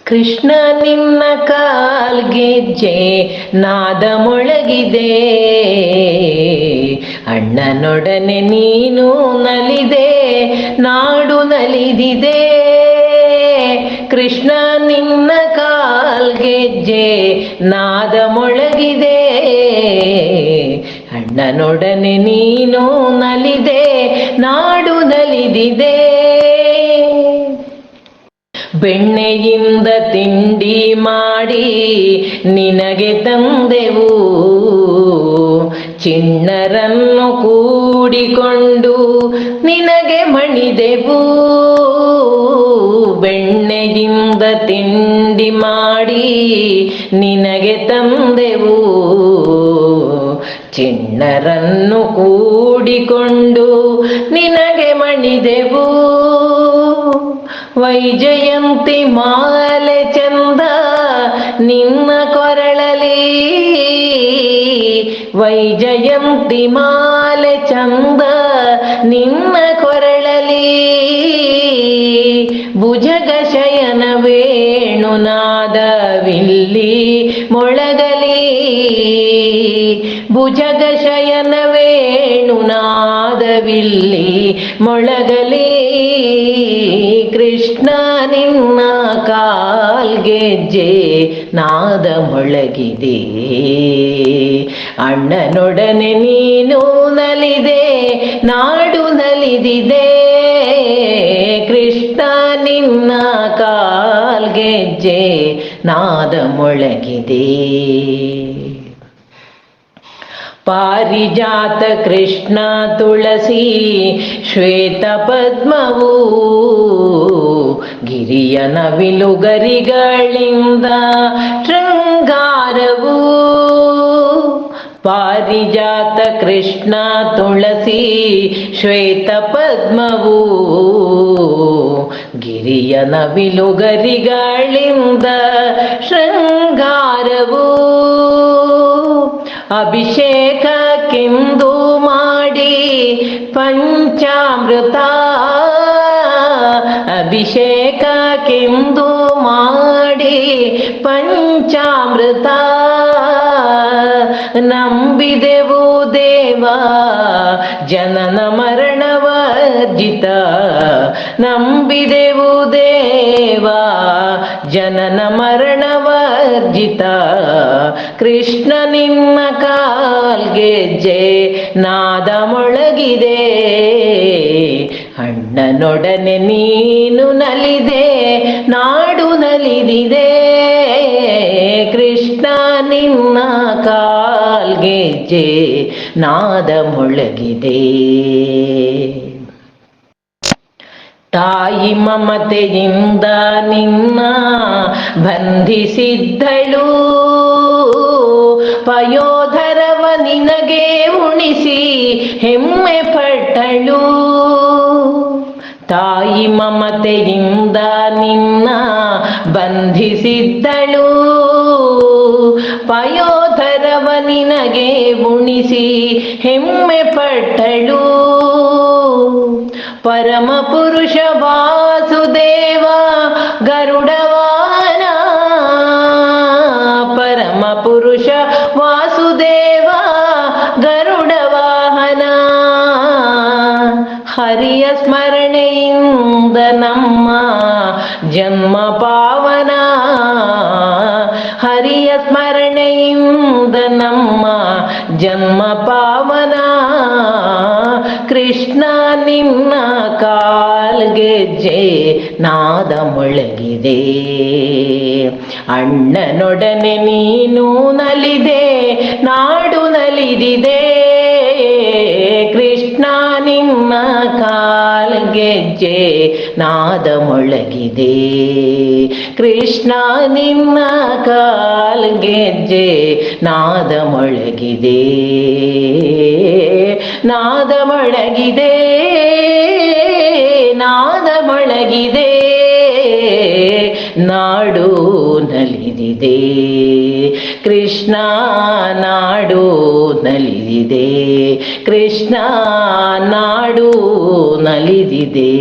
ಕೃಷ್ಣ ನಿನ್ನ ಕಾಲ್ಗೆಜ್ಜೆ ನಾದ ಮೊಳಗಿದೆ, ಅಣ್ಣನೊಡನೆ ನೀನು ನಲಿದೆ, ನಾಡು ನಲಿದಿದೆ. ಕೃಷ್ಣ ನಿನ್ನ ಕಾಲ್ಗೆಜ್ಜೆ ನಾದ ಮೊಳಗಿದೆ, ಅಣ್ಣನೊಡನೆ ನೀನು ನಲಿದೆ, ನಾಡು ನಲಿದಿದೆ. ಬೆಣ್ಣೆಯಿಂದ ತಿಂಡಿ ಮಾಡಿ ನಿನಗೆ ತಂದೆವು, ಚಿಣ್ಣರನ್ನು ಕೂಡಿಕೊಂಡು ನಿನಗೆ ಮಣಿದೆವು. ಬೆಣ್ಣೆಯಿಂದ ತಿಂಡಿ ಮಾಡಿ ನಿನಗೆ ತಂದೆವು, ಚಿಣ್ಣರನ್ನು ಕೂಡಿಕೊಂಡು ನಿನಗೆ ಮಣಿದೆವು. ವೈಜಯಂತಿ ಮಾಲೆ ಚಂದ ನಿನ್ನ ಕೊರಳಲಿ, ವೈಜಯಂತಿ ಮಾಲೆ ಚಂದ ನಿನ್ನ ಕೊರಳಲಿ. ಭುಜಗ ಶಯನ ವೇಣುನಾದವಿಲ್ಲಿ ಮೊಳಗಲಿ, ಭುಜಗ ಶಯನ ವೇಣುನಾದವಿಲ್ಲಿ ಮೊಳಗಲಿ. ಕೃಷ್ಣ ನಿನ್ನ ಕಾಲ್ಗೆಜ್ಜೆ ನಾದ ಮೊಳಗಿದೆ, ಅಣ್ಣನೊಡನೆ ನೀನು ನಲಿದೆ, ನಾಡು ನಲಿದಿದೆ. ಕೃಷ್ಣ ನಿನ್ನ ಕಾಲ್ಗೆಜ್ಜೆ ನಾದ ಮೊಳಗಿದೆ. ಪಾರಿಜಾತ ಕೃಷ್ಣ ತುಳಸಿ ಶ್ವೇತ ಪದ್ಮವು, ಗಿರಿಯ ನವಿಲುಗರಿಗಳಿಂದ ಶೃಂಗಾರವು. ಪಾರಿಜಾತ ಕೃಷ್ಣ ತುಳಸಿ ಶ್ವೇತ ಪದ್ಮವು, ಗಿರಿಯ ನವಿಲುಗರಿಗಳಿಂದ ಶೃಂಗಾರವು. ಅಭಿಷೇಕಕ್ಕೆಂದು ಮಾಡಿ ಪಂಚಾಮೃತ, ಅಭಿಷೇಕಕ್ಕೆಂದು ಮಾಡಿ ಪಂಚಾಮೃತ. ನಂಬಿದೆವು ದೇವ ಜನನ ಮರಣವರ್ಜಿತ, ನಂಬಿದೆವು ದೇವ ಜನನ ಮರಣವರ್ಜಿತ. ಕೃಷ್ಣ ನಿನ್ನ ಕಾಲ್ಗೆಜ್ಜೆ ನಾದ ಮೊಳಗಿದೆ, ಅಣ್ಣನೊಡನೆ ನೀನು ನಲಿದೆ, ನಾಡು ನಲಿದಿದೆ. ಕೃಷ್ಣ ನಿನ್ನ ಕಾಲ್ಗೆಜ್ಜೆ ನಾದ ಮೊಳಗಿದೆ. ತಾಯಿ ಮಮತೆಯಿಂದ ನಿನ್ನ ಬಂಧಿಸಿದ್ದಳು, ಪಯೋಧರವ ನಿನಗೆ ಉಣಿಸಿ ಹೆಮ್ಮೆ ಪಟ್ಟಳು. ತಾಯಿ ಮಮತೆಯಿಂದ ನಿನ್ನ ಬಂಧಿಸಿದ್ದಳು, ಪಯೋಧರವ ನಿನಗೆ ಉಣಿಸಿ ಹೆಮ್ಮೆ ಪಟ್ಟಳು. ಪರಮ ಪುರುಷ ವಾಸುದೇವ ಗರುಡವಾಹನ, ಪರಮ ಪುರುಷ ವಾಸುದೇವ ಗರುಡವಾಹನ. ಹರಿಯ ಸ್ಮರಣೆಯಿಂದ ನಮ್ಮ ಜನ್ಮ ಪಾವನ, ಹರಿಯ ಸ್ಮರಣೆಯಿಂದ ನಮ್ಮ ಜನ್ಮ ಪಾವನ. ಕೃಷ್ಣ ನಿನ್ನ ಕಾಲ್ಗೆಜ್ಜೆ ನಾದ ಮೊಳಗಿದೆ, ಅಣ್ಣನೊಡನೆ ನೀನು ನಲಿದೆ, ನಾಡು ನಲಿದಿದೆ. ಕೃಷ್ಣ ನಿನ್ನ ಕಾಲ್ಗೆಜ್ಜೆ ನಾದ ಮೊಳಗಿದೆ, ಕೃಷ್ಣ ನಿನ್ನ ಕಾಲ್ಗೆಜ್ಜೆ ನಾದ ಮೊಳಗಿದೆ, ನಾದ ಮೊಳಗಿದೆ, ನಾದ ಮೊಳಗಿದೆ. ನಾಡು ನಲಿದಿದೆ ಕೃಷ್ಣ, ನಾಡು ನಲಿದಿದೆ ಕೃಷ್ಣ, ನಾಡು ನಲಿದಿದೆ.